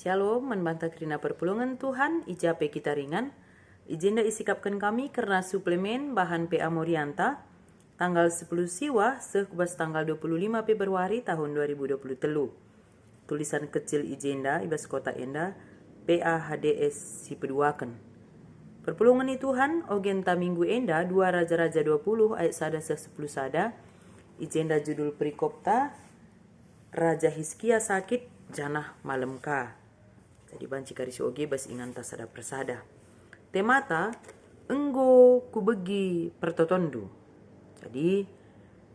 Shalom, membantah kerina perpulungan Tuhan, ijape kita ringan. Ijenda isikapkan kami karena suplemen bahan PA Morianta, tanggal 10 siwa, sekubas tanggal 25 Februari tahun 2023. Tulisan kecil ijenda, ibas kota enda, PA HDS sipeduakan. Perpulungan Tuhan, ogenta minggu enda, 2 Raja-Raja 20 ayat sada 10 sada, ijenda judul perikopta, Raja Hizkia sakit, janah malam ka. Jadi banci karisi oge bas inganta sada persada. Temata enggo kubegi pertotondu. Jadi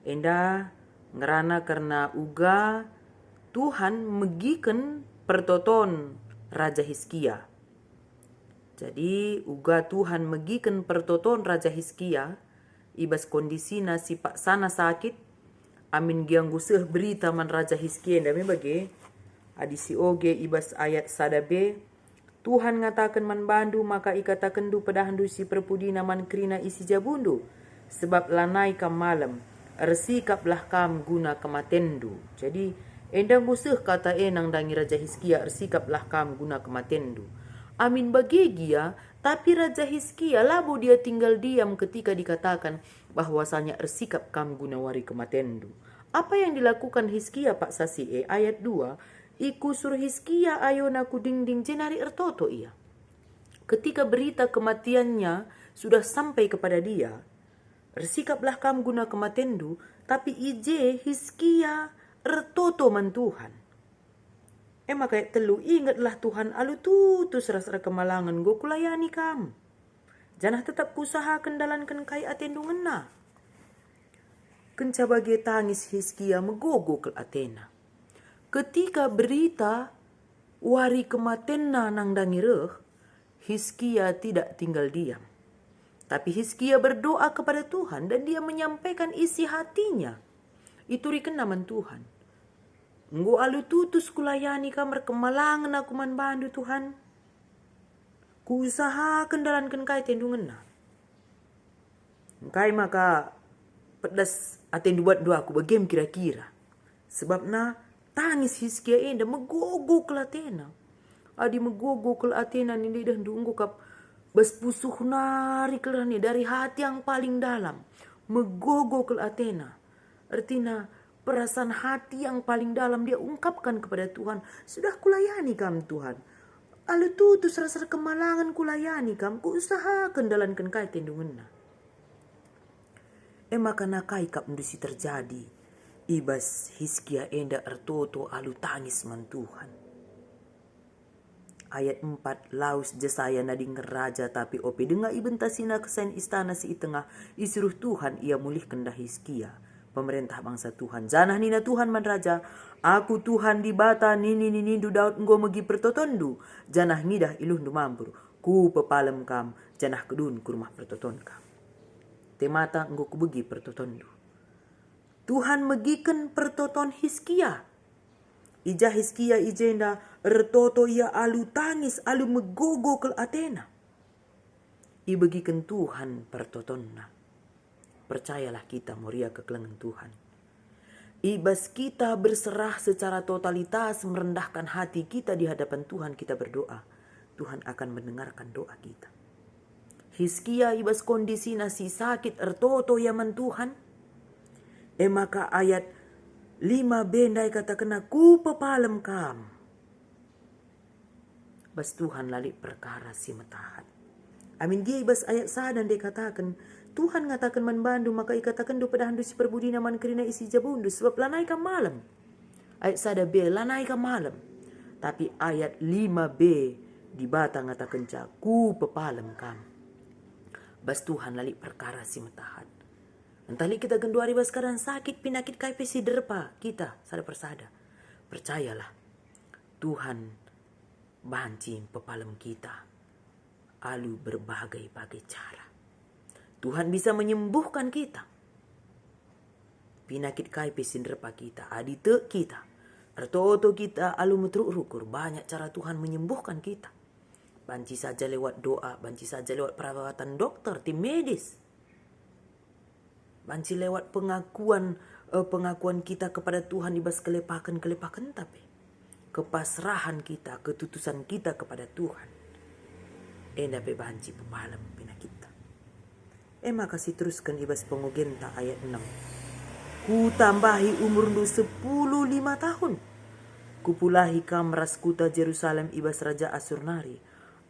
enda ngerana karena uga Tuhan megiken pertoton Raja Hizkia. Jadi uga Tuhan megiken pertoton Raja Hizkia ibas kondisi nasi pak sana sakit amin gianggu seh berita man Raja Hizkia enda bagi adisi oge ibas ayat sada B. Tuhan ngatakan man bandu maka ikatakan du pedahandu si perpudina man krina isi jabundu. Sebab lanai kam malam. Ersikaplah kam guna kematendu. Jadi endang guseh kata enang dangi Raja Hizkia ersikaplah kam guna kematendu. Amin bagi gia, tapi Raja Hizkia labu dia tinggal diam ketika dikatakan bahwasanya ersikap kam guna wari kematendu. Apa yang dilakukan Hizkia Pak Sasi ayat 2. Iku suruh Hizkia ayo naku ding-ding jenari ertoto ia. Ketika berita kematiannya sudah sampai kepada dia, ersikaplah kam guna kematendu, tapi ije Hizkia ertoto man Tuhan. Maka telu ingatlah Tuhan alu tutus rasa kemalangan go kulayani kam. Janah tetap usaha kendalankan kai atendu ngena. Kenca bagi tangis Hizkia megogo ke Athena. Ketika berita wari kematenna nang dangireh, Hizkia tidak tinggal diam. Tapi Hizkia berdoa kepada Tuhan dan dia menyampaikan isi hatinya. Itu riken naman Tuhan. Nggo alu tutus kulayani kamar kemalangan aku man bandu Tuhan. Ku usaha kendalankan kai tendungan na. Kai maka pedas atendu buat doa aku bagem kira-kira. Sebab na tangis Hizkia enda megogo ke Athena. Adi megogo ke Athena ni dah dunggu kap bas pusuh nari kelani dari hati yang paling dalam. Megogo ke Athena. Artinya perasaan hati yang paling dalam dia ungkapkan kepada Tuhan. Sudah kulayani kam Tuhan. Alu tutus rasa kemalangan kulayani kam. Ku usahakan dalankan kai tendungan. Maka nakai kap mendusi terjadi. Ibas Hizkia enda ertoto alu tangis man Tuhan. Ayat 4 laus jesaya nading raja tapi ope denga ibentasina kesain istana si itengah isuruh Tuhan ia mulih kendah Hizkia. Pemerintah bangsa Tuhan. Janah nina Tuhan man raja. Aku Tuhan di bata nini nindu daud nggo megi pertotondu. Janah ngidah iluh ndu mampur. Ku pepalem kam. Janah kedun ku rumah pertoton kam. Temata nggo kubegi pertotondu. Tuhan megiken pertoton Hizkia. Ija Hizkia ijenda ertoto ia alu tangis alu megogo ke Athena. Ibegiken Tuhan pertotonna. Percayalah kita moria kekelengan Tuhan. Ibas kita berserah secara totalitas merendahkan hati kita di hadapan Tuhan kita berdoa. Tuhan akan mendengarkan doa kita. Hizkia ibas kondisi nasi sakit ertoto yaman Tuhan. Maka ayat 5 bendai kata kena ku pepalem kam. Bas Tuhan lali perkara si metahat. Amin dia ibas ayat sadan dia katakan. Tuhan ngatakan man bandu maka ikatakan do pedahandu si perbudina man kerina isi jabundu. Sebab lanai kam malam. Ayat sada B lanai kam malam. Tapi ayat 5b di batang ngatakan ku pepalem kam. Bas Tuhan lali perkara si metahat. Entahli kita genduari bas sekarang sakit penyakit kaipesi derpa kita sada persada. Percayalah Tuhan banci pepalem kita alu berbagai-bagai cara. Tuhan bisa menyembuhkan kita. Penyakit kaipesi derpa kita, adite kita. Ertoto kita alu metruk rukur. Banyak cara Tuhan menyembuhkan kita. Banci saja lewat doa, banci saja lewat perawatan dokter, tim medis. Banci lewat pengakuan kita kepada Tuhan ibas kelepakan tapi kepasrahan kita, ketutusan kita kepada Tuhan. Enda pe banci pepalam pina kita. Maka si teruskan ibas pengogenta ayat 6. Ku tambahi umur ndu 15 tahun. Kupulahi kamras kuta Jerusalem ibas Raja Asurnari.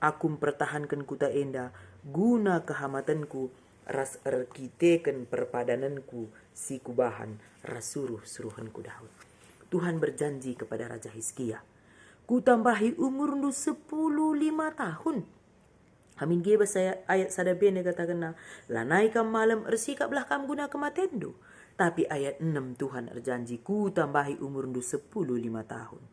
Aku mempertahankan kuta enda guna kehamatanku ras erkiteken perpadananku si kubahan suruhanku Daud. Tuhan berjanji kepada Raja Hizkia, ku tambahi umur nu 15 tahun. Amin geba saya ayat sada bene katakan lanai kam malam ersikaplah kam guna kematendu. Tapi ayat 6 Tuhan erjanji ku tambahi umur nu 15 tahun.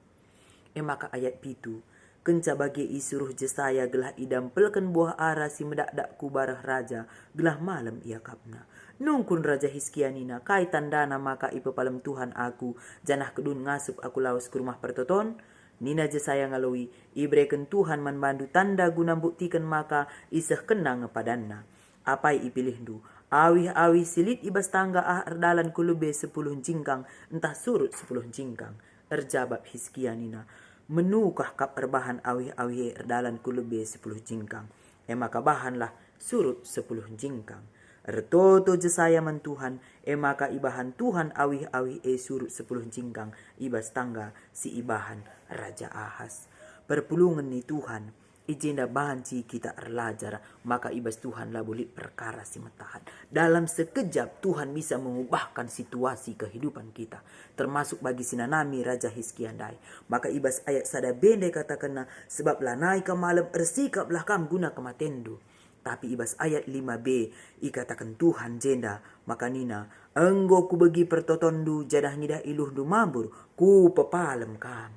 Maka ayat pitu kenca bagi isuruh Jesaya gelah idampelkan buah ara si medak-dak ku barah raja gelah malam ia kapna. Nungkun Raja Hizkia nina kaitan dana maka ipe palem Tuhan aku janah kedun ngasup aku lawas ke rumah pertoton. Nina Jesaya ngalui ibreken Tuhan manbandu tanda guna buktikan maka iseh kena ngepadanna. Apai ipilih du awih-awih silit ibas tangga erdalan kulube 10 jingkang entah surut 10 jingkang. Erjabab Hizkia nina menukah kap erbahan awih-awih erdalan kulube 10 jingkang. Maka bahanlah surut 10 jingkang. Ertoto Jesaya man Tuhan, maka ibahan Tuhan awih-awih surut 10 jingkang ibas tangga si ibahan Raja Ahas. Perpulungan ni Tuhan, ijenda banci kita erlajar, maka ibas Tuhan lah boleh perkara si matahan. Dalam sekejap Tuhan bisa mengubahkan situasi kehidupan kita, termasuk bagi sinanami Raja Hizkia ndai. Maka ibas ayat sada bende katakan sebab lanai ke malam ersikaplah kam guna kematendu. Tapi ibas ayat 5b ikatakan Tuhan jenda maka nina enggo ku bagi pertotondu jadah ngidah iluh du mabur ku pepalem kam.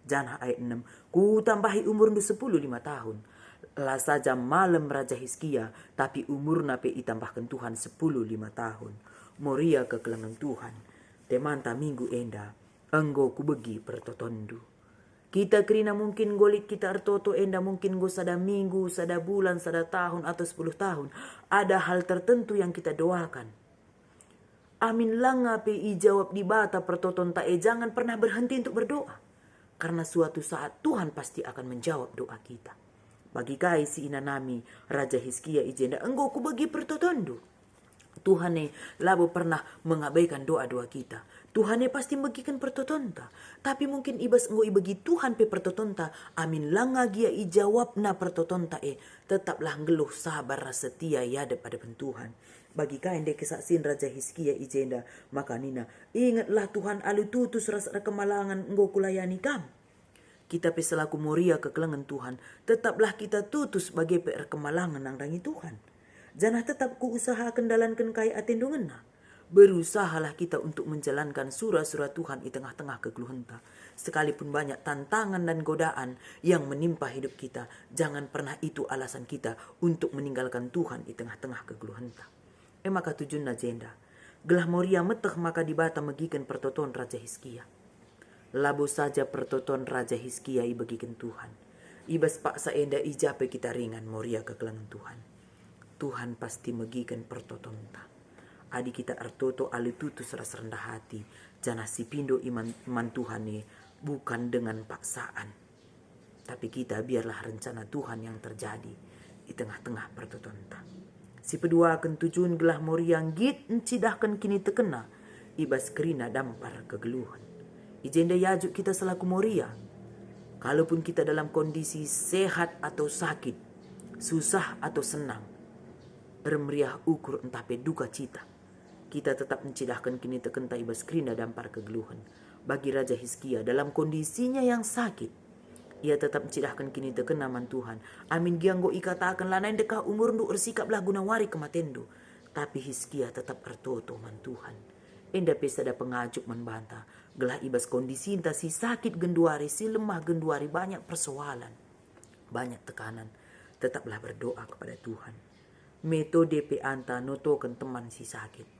Janah ayat 6 ku tambahi umur du 15 tahun. Lah saja malam Raja Hizkia tapi umur nape itambahkan Tuhan 15 tahun. Moria kekelangan Tuhan. Temanta minggu enda enggo ku bagi pertotondu. Kita kerina mungkin golit kita ertoto enda mungkin go sada minggu, sada bulan, sada tahun atau 10 tahun. Ada hal tertentu yang kita doakan. Amin langa pe ijawab di bata pertoton tae jangan pernah berhenti untuk berdoa. Karena suatu saat Tuhan pasti akan menjawab doa kita. Bagi kai si inanami Raja Hizkia ijenda enggo ku bagi pertotondu. Tuhan labo pernah mengabaikan doa-doa kita. Tuhan pasti bagikan pertotonta. Tapi mungkin ibas enggo ibagi Tuhan pe pertotonta. Amin langa gia ijawab na pertotonta tetaplah ngeluh sabar setia ya daripada Tuhan. Bagi kain de kesaksian Raja Hizkia ijenda maka nina ingatlah Tuhan alu tutus rasa kemalangan enggo kulayani kam. Kita pe selaku moria kekelangan Tuhan tetaplah kita tutus bagi pe kemalangan nang rangi Tuhan. Janah tetap ku usahakan dalankan kai atendungan. Berusahalah kita untuk menjalankan surah-surah Tuhan di tengah-tengah kegeluhanta. Sekalipun banyak tantangan dan godaan yang menimpa hidup kita, jangan pernah itu alasan kita untuk meninggalkan Tuhan di tengah-tengah kegeluhanta. Maka tujuan agenda. Gelah moria meteh maka dibata megikan pertoton Raja Hizkia. Labo saja pertoton Raja Hizkia ibagikan Tuhan. Ibas paksa enda ijape kita ringan moria kekelangan Tuhan. Tuhan pasti megikan pertotonta. Adi kita artoto ali tutus ras rendah hati. Janah si pindo iman Tuhan bukan dengan paksaan. Tapi kita biarlah rencana Tuhan yang terjadi di tengah-tengah pertotonta. Si pedua akan tujuan gelah moriang git encidahkan kini tekena. Ibas kerina dampar kegeluhan. Ijenda yajuk kita selaku moria. Kalaupun kita dalam kondisi sehat atau sakit, susah atau senang, bermeriah ukur entah peduka cita. Kita tetap mencidahkan kini tekenta ibas kerina dampar kegeluhan. Bagi Raja Hizkia dalam kondisinya yang sakit, ia tetap mencidahkan kini tekena man Tuhan. Amin gianggo ikatakan lanain dekah umur ndu ersikaplah gunawari kematendu. Tapi Hizkia tetap ertoto man Tuhan. Enda pesada pengajuk membantah. Gelah ibas kondisi entah si sakit genduari, si lemah genduari, banyak persoalan, banyak tekanan. Tetaplah berdoa kepada Tuhan. Metode pe anta notokan teman si sakit.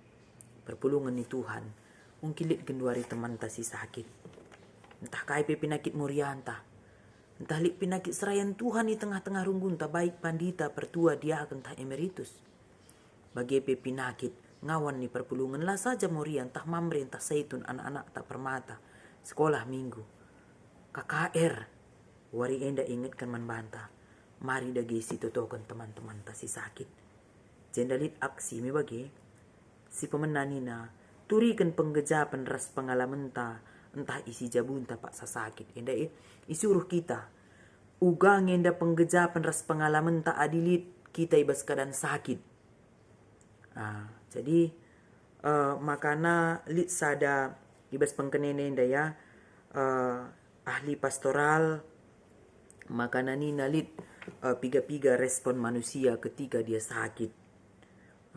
Perpulungan ni Tuhan. Mungkin lit genduari teman ta si sakit. Entah kai pe penyakit murianta. Entah lit penyakit serayan Tuhan di tengah-tengah runggunta baik pandita pertua dia akan tah emeritus. Bagi pe penyakit ngawan ni perpulungan lah saja morian entah mamre entah saitun anak-anak tak permata. Sekolah minggu. KKR. Wari enda ingatkan man banta. Mari dagi si totokan teman-teman ta si sakit. Jendalit aksi mi bagi. Si pemenanina turikan penggejapan ras pengalaman ta. Entah isi jabun ta pak sasakit. Enda isuruh kita. Ugang enda penggejapan ras pengalaman ta adilit kita ibas keadaan sakit. Jadi makana lit sada ibas pengkenene enda ya ahli pastoral makana ni nalit piga-piga respon manusia ketika dia sakit.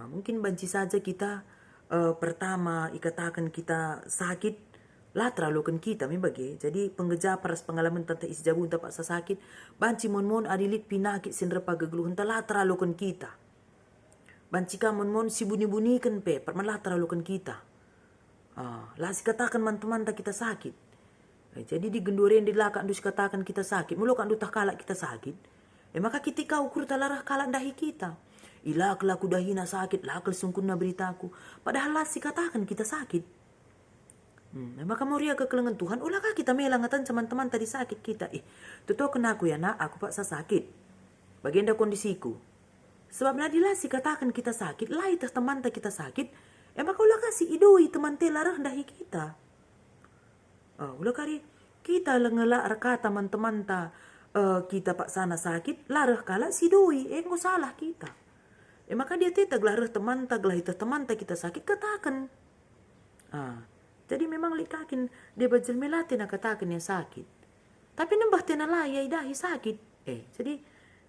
Mungkin banci saja kita pertama ikatakan kita sakit lah terlalukan kita bagi. Jadi penggejapan ras pengalaman tentang isi jabun tak paksa sakit banci mon adilit pinakit sinrepa gegeluhan lah terlalukan kita. Banci ka mon si buni-bunikan pe permalah terlalukan kita. Lah si katakan man-teman tak kita sakit. Jadi di genduren di lakak dus katakan kita sakit. Mulu kan dutah kalak kita sakit. Maka ketika ukur talarah kalak dahi kita. Ila kelaku dahi na sakit. Lah sungkun na beritaku. Padahal lah si katakan kita sakit. Maka moria kekelengan Tuhan. Ulakah kita melangatan teman-teman tadi sakit kita. Tuto kena aku ya nak. Aku paksa sakit. Bagian kondisiku. Sebab nadilah si katakan kita sakit. Lah itah teman tak kita sakit. Maka ulakah si idoi teman te larah dahi kita. Ulah kari kita lengelak reka teman-teman ta kita pak sana sakit larah kala si doi ngo salah kita. Maka dia tetag larah teman ta gelah itu teman ta kita sakit katakan. Jadi memang likakin dia bajel melati nak katakan yang sakit. Tapi nembah tena layai dahi sakit. Jadi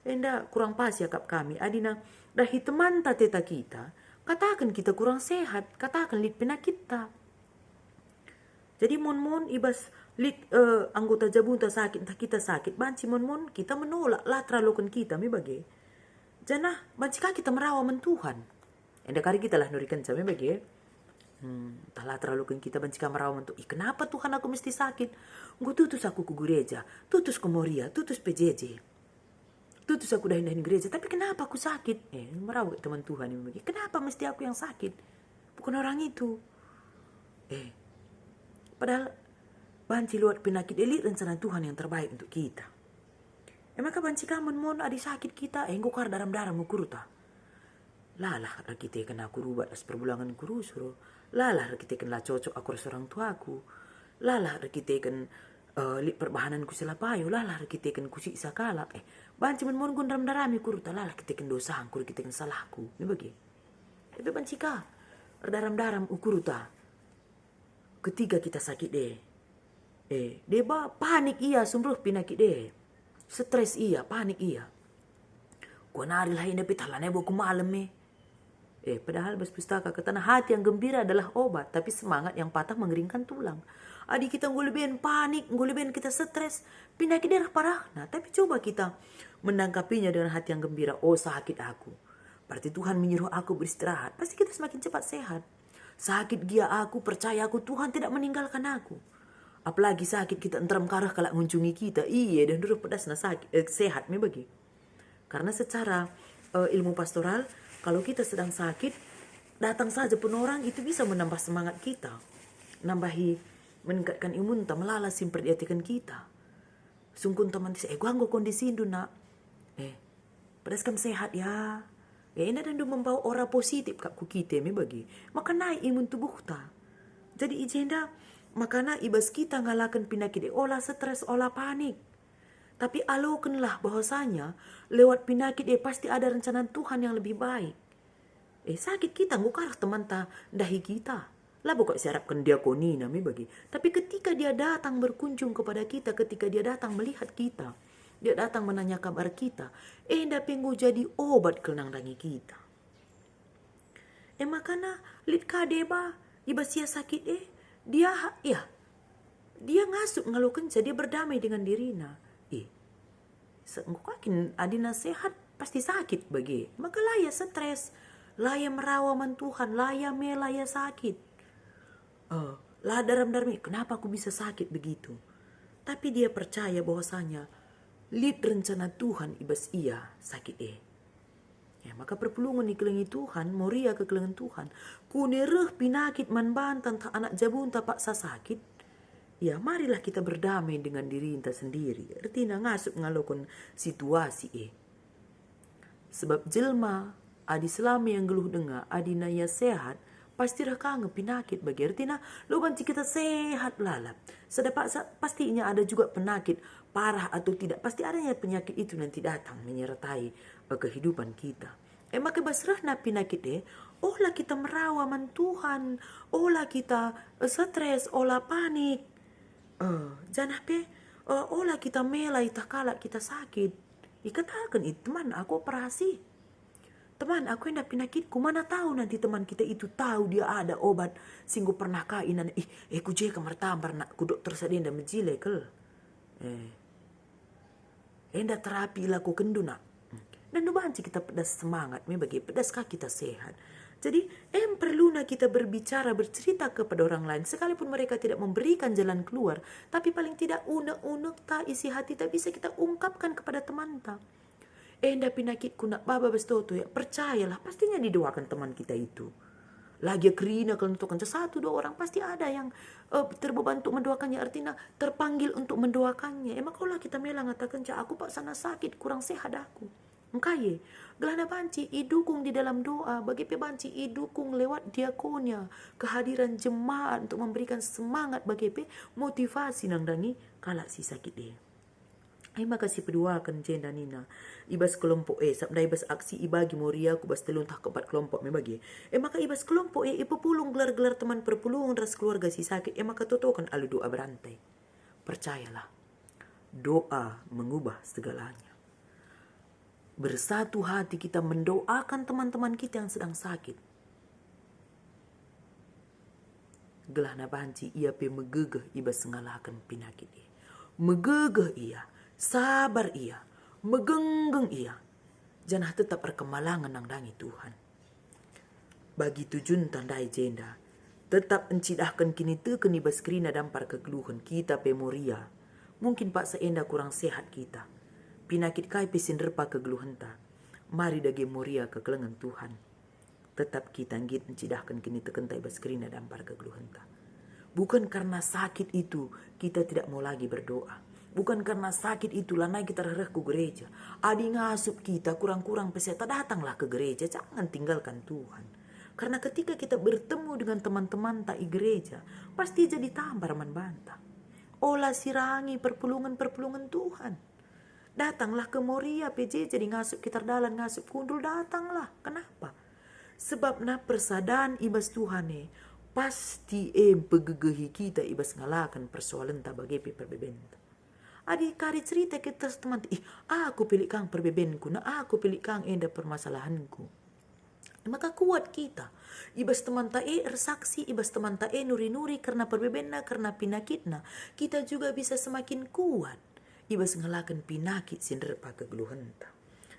enda kurang pas ya kap kami adina dahi teman ta teta kita katakan kita kurang sehat, katakan lit penyakit ta. Jadi mon ibas lit anggota jabun ta sakit entah kita sakit banci mon kita menolak lah terlalukan kita bagi. Janah banci kita merawaman Tuhan. Enda kari kita lah nurikan jame bagi. Talah terlalukan kita banci merawaman Tuhan. Kenapa Tuhan aku mesti sakit? Gue tutus aku ke gereja, tutus ke Moria, tutus PJJ. Tutus aku dahin gereja, tapi kenapa aku sakit? Merawat teman Tuhan ini bagi. Kenapa mesti aku yang sakit? Bukan orang itu. Padahal banci luat penyakit elit rencana Tuhan yang terbaik untuk kita. Maka banci mon adi sakit kita ngukar daram-daram ukurta. Lalah kita kena aku rubat as perbulangan kurusuro. Lalah kita kena cocok aku seorang tuaku. Lalah kita kena lit perbahanan ku selapayo. Lalah kita kena kusi sakala. Banci mon gun daram-darami kurta. Lalah kita kena dosa angkur kita kena salahku. Ini bagi. Tapi banci daram-daram ukurta. Ketika kita sakit deba panik iya sumruh pinakit stres iya panik iya gua nari lah ini pitalah nebo ku malam padahal bas pustaka katana hati yang gembira adalah obat tapi semangat yang patah mengeringkan tulang. Adik kita nguleben panik nguleben kita stres pinakit darah parah. Tapi coba kita menangkapinya dengan hati yang gembira. Sakit aku berarti Tuhan menyuruh aku beristirahat, pasti kita semakin cepat sehat. Sakit gia aku, percaya aku, Tuhan tidak meninggalkan aku. Apalagi sakit kita enteram karah kalak mengunjungi kita. Dan dulu pedas na sakit, sehat bagi. Karena secara ilmu pastoral, kalau kita sedang sakit, datang saja pun orang itu bisa menambah semangat kita. Nambahi, meningkatkan imun, melala simperdiatikan kita. Sungkun teman saya, gua anggo kondisi itu nak. Pedas kan sehat ya. Ini dan membawa aura positif kak ku kita bagi. Maka naik imun tubuh ta. Jadi ijenda makana ibas kita ngalakan penyakit olah stres olah panik. Tapi alokanlah bahwasanya lewat penyakit pasti ada rencana Tuhan yang lebih baik. Sakit kita ngukar teman ta dahi kita. Lah bukan siarapkan diakoni nami bagi. Tapi ketika dia datang berkunjung kepada kita, ketika dia datang melihat kita, dia datang menanya kabar kita. Ndak penggu jadi obat kelenang rangi kita. Makana lit kadeba ibasia sakit dia ngasuk ngalukan dia berdamai dengan dirina. Sengkukakin adina sehat pasti sakit bagi. Maka laya stres, laya merawaman Tuhan, laya melaya sakit. Lah daram-darami kenapa aku bisa sakit begitu? Tapi dia percaya bahwasanya lid rencana Tuhan ibas ia sakit maka perpulungan dikelengi Tuhan moria kekelengan Tuhan kunereh pinakit man bantan tak anak jabun tak paksa sakit Ya, marilah kita berdamai dengan diri kita sendiri. Artinya ngasup ngalokon situasi Sebab jelma adi selama yang geluh dengar adi naya sehat pasti kangen penyakit bagi artinya lo banci kita sehat lalap. Sedapat pastinya ada juga penyakit parah atau tidak, pasti adanya penyakit itu nanti datang menyertai kehidupan kita. Maka basrah na penyakit olah kita merawaman Tuhan, olah kita stres, olah panik. Jangan olah kita melai tak kala kita sakit. Ikatakan itu teman aku operasi. Teman aku yang penyakitku, mana tahu nanti teman kita itu tahu dia ada obat singgu pernah kainan. Ku je kamar tambar nak ku dokter sadenda menjile kel. Enda terapi laku kenduna. Dan banci kita pedas semangat, bagi pedas kaki kita sehat. Jadi perlu kita berbicara, bercerita kepada orang lain. Sekalipun mereka tidak memberikan jalan keluar, tapi paling tidak unek-unek tak isi hati tak bisa kita ungkapkan kepada teman tak. Enda penyakitku nak baba bestoto ya, percayalah pastinya didoakan teman kita itu. Lagi kerina kalau untuk satu dua orang pasti ada yang terbeban untuk mendoakannya, artinya terpanggil untuk mendoakannya. Emang kalau kita melang katakan aku pak sana sakit kurang sehat aku. Mengkaye, gelana banci idukung di dalam doa, bagi pebanci idukung lewat diakonia, kehadiran jemaat untuk memberikan semangat bagi motivasi nang dangi kalak si sakit dia. Makasih peduakan jenda nina. Ibas kelompok sabda ibas aksi ibagi moria ku bas teluntah keempat kelompok bagi. Maka ibas kelompok ipepulung gelar-gelar teman perpulungan ras keluarga si sakit. Maka totokan alu doa berantai. Percayalah, doa mengubah segalanya. Bersatu hati kita mendoakan teman-teman kita yang sedang sakit. Gelana banci ia megegeh ibas ngalahkan penyakit ia. Megegeh ia, sabar ia, megenggeng ia. Janah tetap perkemalangan nang dangi Tuhan. Bagi tujun tandai jenda, tetap encidahkan kini teken ibas kerina dampar kegeluhan kita pemoria. Mungkin pak seenda kurang sehat kita. Pinakit kai pisin repa kegeluhan ta. Mari dagi moria kekelengan Tuhan. Tetap kita ngit encidahkan kini teken ta ibas kerina dampar kegeluhan ta. Bukan karena sakit itu kita tidak mau lagi berdoa. Bukan karena sakit itulah naik kita rereh ke gereja. Adi ngasup kita kurang-kurang peserta datanglah ke gereja. Jangan tinggalkan Tuhan. Karena ketika kita bertemu dengan teman-teman tak i gereja, pasti jadi tambar membantah. Olah sirangi perpulungan-perpulungan Tuhan. Datanglah ke Moria PJ jadi ngasup kita dalan ngasup kundul, datanglah. Kenapa? Sebab na persadaan ibas Tuhan pasti pegegehi kita ibas ngalakan persoalan tak bagi perbebenta. Adi kari cerita kita teman, aku pilih kang perbebenku, aku pilih kang enda permasalahanku. Maka kuat kita. Ibas teman tak ersaksi, ibas teman tak nuri-nuri karena perbebenna, karena penyakitna. Kita juga bisa semakin kuat. Ibas ngalakan penyakit sinderpa kegeluhan ta.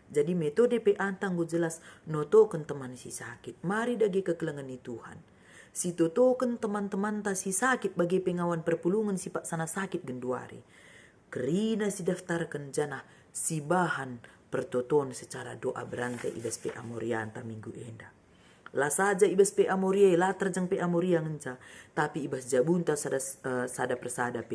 Jadi metode antang gue jelas notokan teman si sakit. Mari dagi kekelengan ni Tuhan. Si totokan teman-teman ta si sakit bagi pengawan perpulungan si pak sana sakit genduari. Kerina si daftarkan janah si bahan pertoton secara doa berantai ibas PA Morianta minggu enda. Lah saja ibas PA Moria, lah terjang PA Moria ngenca. Tapi ibas jabunta sada persada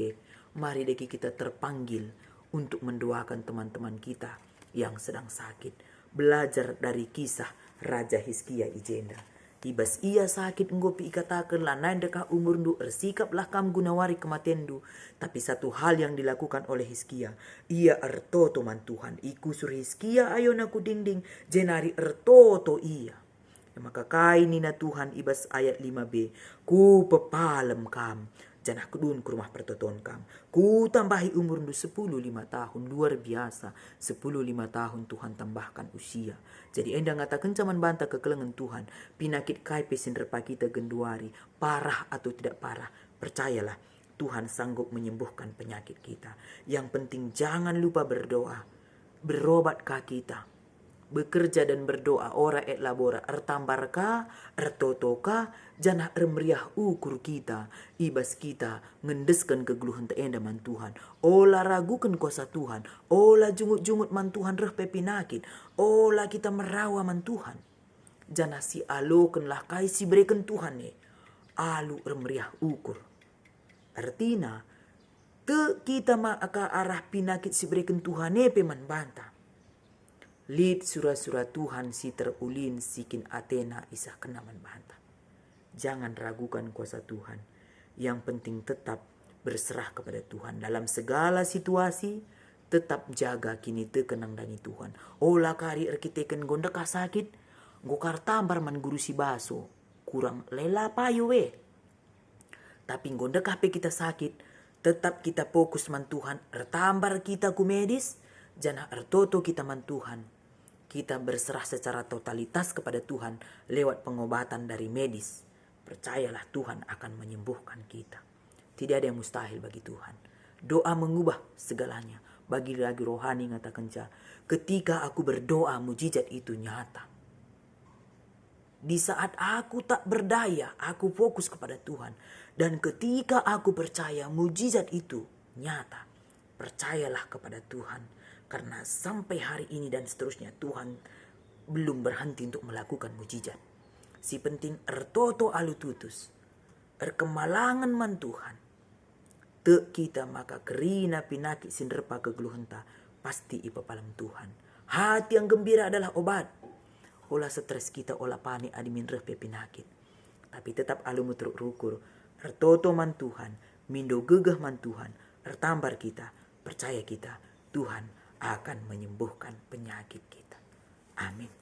mari deki kita terpanggil untuk mendoakan teman-teman kita yang sedang sakit. Belajar dari kisah Raja Hizkia ijenda. Ibas ia sakit ngopi ikatakan lah nain dekah umur ndu ersikaplah kam gunawari kematendu. Tapi satu hal yang dilakukan oleh Hizkia, ia ertoto man Tuhan. Ikusur Hizkia ayo naku dingding jenari ertoto ia. Maka kaini na Tuhan ibas ayat 5b. Ku pepalem kam. Janah kedun ke rumah pertoton kam. Ku tambahi umur ndu 10 5 tahun. Luar biasa. 10 5 tahun Tuhan tambahkan usia. Jadi enda ngatakan caman bantah kekelengan Tuhan. Pinakit kai pesin repa kita genduari. Parah atau tidak parah. Percayalah Tuhan sanggup menyembuhkan penyakit kita. Yang penting jangan lupa berdoa. Berobat kaki kita. Bekerja dan berdoa ora et labora ertambarka ertotoka janah ermeriah ukur kita ibas kita ngendeskan kegeluhan teenda man Tuhan ola ragukan kuasa Tuhan ola jungut-jungut man Tuhan reh pepinakit ola kita merawa man Tuhan janah si alokan lah kai si berikan Tuhan alu ermeriah ukur artina Te kita maka arah pinakit si berikan Tuhan man banta. Lid surah-surah Tuhan si terulin sikin Athena isah kenaman banta. Jangan ragukan kuasa Tuhan. Yang penting tetap berserah kepada Tuhan. Dalam segala situasi, tetap jaga kini te kenang dani Tuhan. Olah kari arkiteken gonda ka sakit, gokar tambar man guru si baso. Kurang lela payu we. Tapi gonda kape kita sakit, tetap kita fokus man Tuhan. Ertambar kita ku medis, jana ertoto kita man Tuhan. Kita berserah secara totalitas kepada Tuhan lewat pengobatan dari medis. Percayalah Tuhan akan menyembuhkan kita. Tidak ada yang mustahil bagi Tuhan. Doa mengubah segalanya. Bagi lagi rohani ngatakan ketika aku berdoa mujizat itu nyata. Di saat aku tak berdaya, aku fokus kepada Tuhan. Dan ketika aku percaya mujizat itu nyata. Percayalah kepada Tuhan. Karena sampai hari ini dan seterusnya Tuhan belum berhenti untuk melakukan mujizat. Si penting ertoto alu tutus. Erkemalangan man Tuhan. Te kita maka kerina pinaki sinderpa kegeluhenta. Pasti ipapalam Tuhan. Hati yang gembira adalah obat. Olah stres kita olah panik adimin repe pinakit. Tapi tetap alu mutruk rukur. Ertoto man Tuhan. Mindo gegah man Tuhan. Ertambar kita. Percaya kita. Tuhan akan menyembuhkan penyakit kita. Amin.